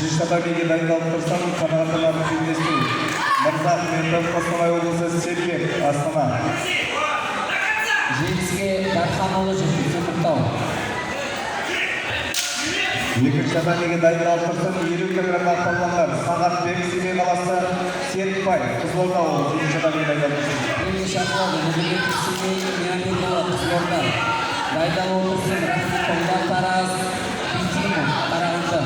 Шиштабаге дайындалып тұрсам, қанағатыларын кездесу. Мырза Ахметов, Қостанай облысы, Сербек, Астана. Жеңіске Дарханұлы жүргізу құттықтау. Екінші шабаге дайындалып тұрсам, 50 килограмм палуандар. Сағатбек, Семей қаласы, Серікбай, Қызылорда облысы, екінші шабаге дайындалып тұрсам. Еңі шақырады, Мүгілетті Семей, Миямедова, Қызылорда. Дайындалып отырсын, Рахметолла Тараз, Битимов, Қарағанды.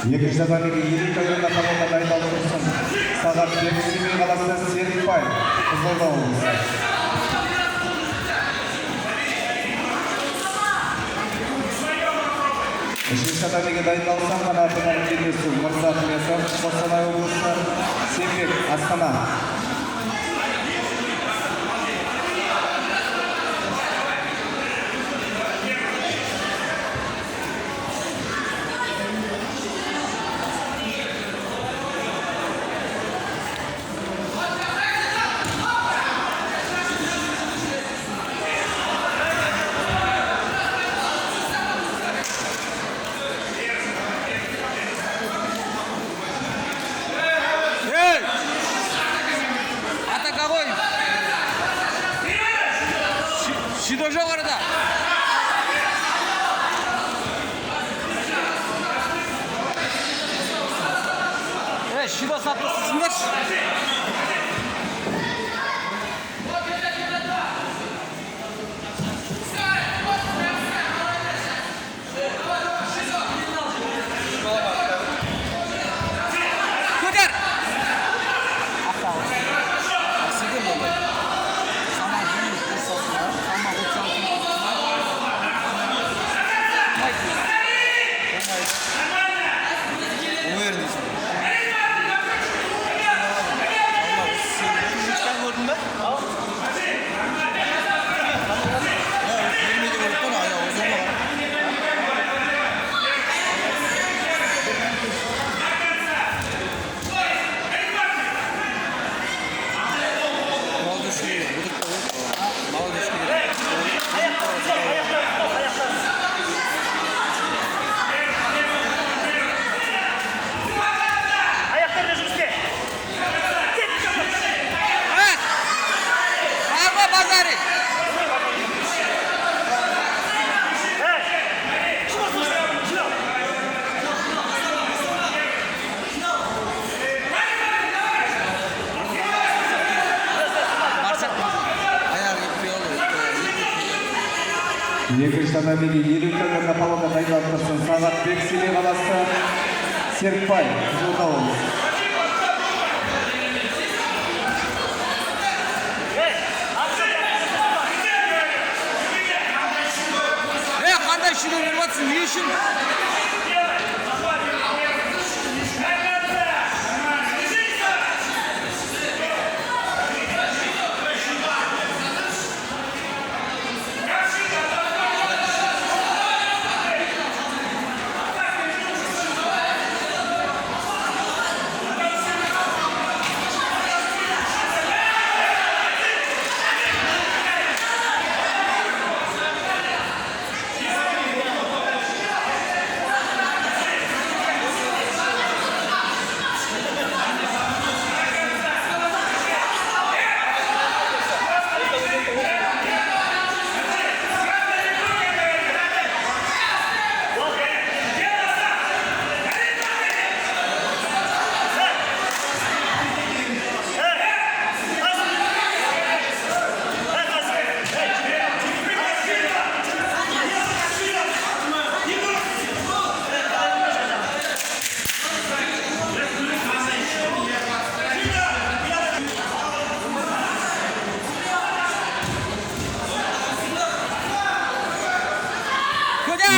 Екінші шабаге 50 килограмм палуандар дайындалып тұрсам. Сағатбек, Семей қаласы, Серікбай, Қызылорда облысы. Үшінші шабаге дайындалсам, қанағатыларын кездесу. Мырза Ахметов, Қостанай облысы, Сербек, Астана. Şido жоғарыда. Şido sattısındır. Köter. Екінші шабаге 50 килограмм палуандар дайындалып тұрсын. Сағатбек, Семей қаласы, Серікбай, Қызылорда облысы. Қандай шиdo беріп жатсың? Не үшін?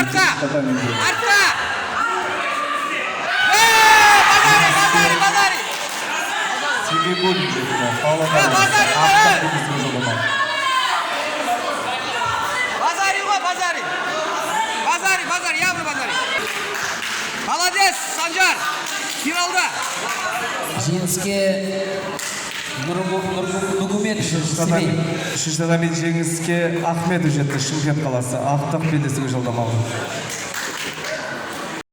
Arka! Arka! Bazari! Bazari, yavru Bazari. Молодец, Sancar. Finalda. Жеңіске Нұрмұхамед Ахметов, Семей. Үшінші татамиде жеңіске Ахметов жетті, Шымкент қаласы. Ақтық белдесуге жолдама алды.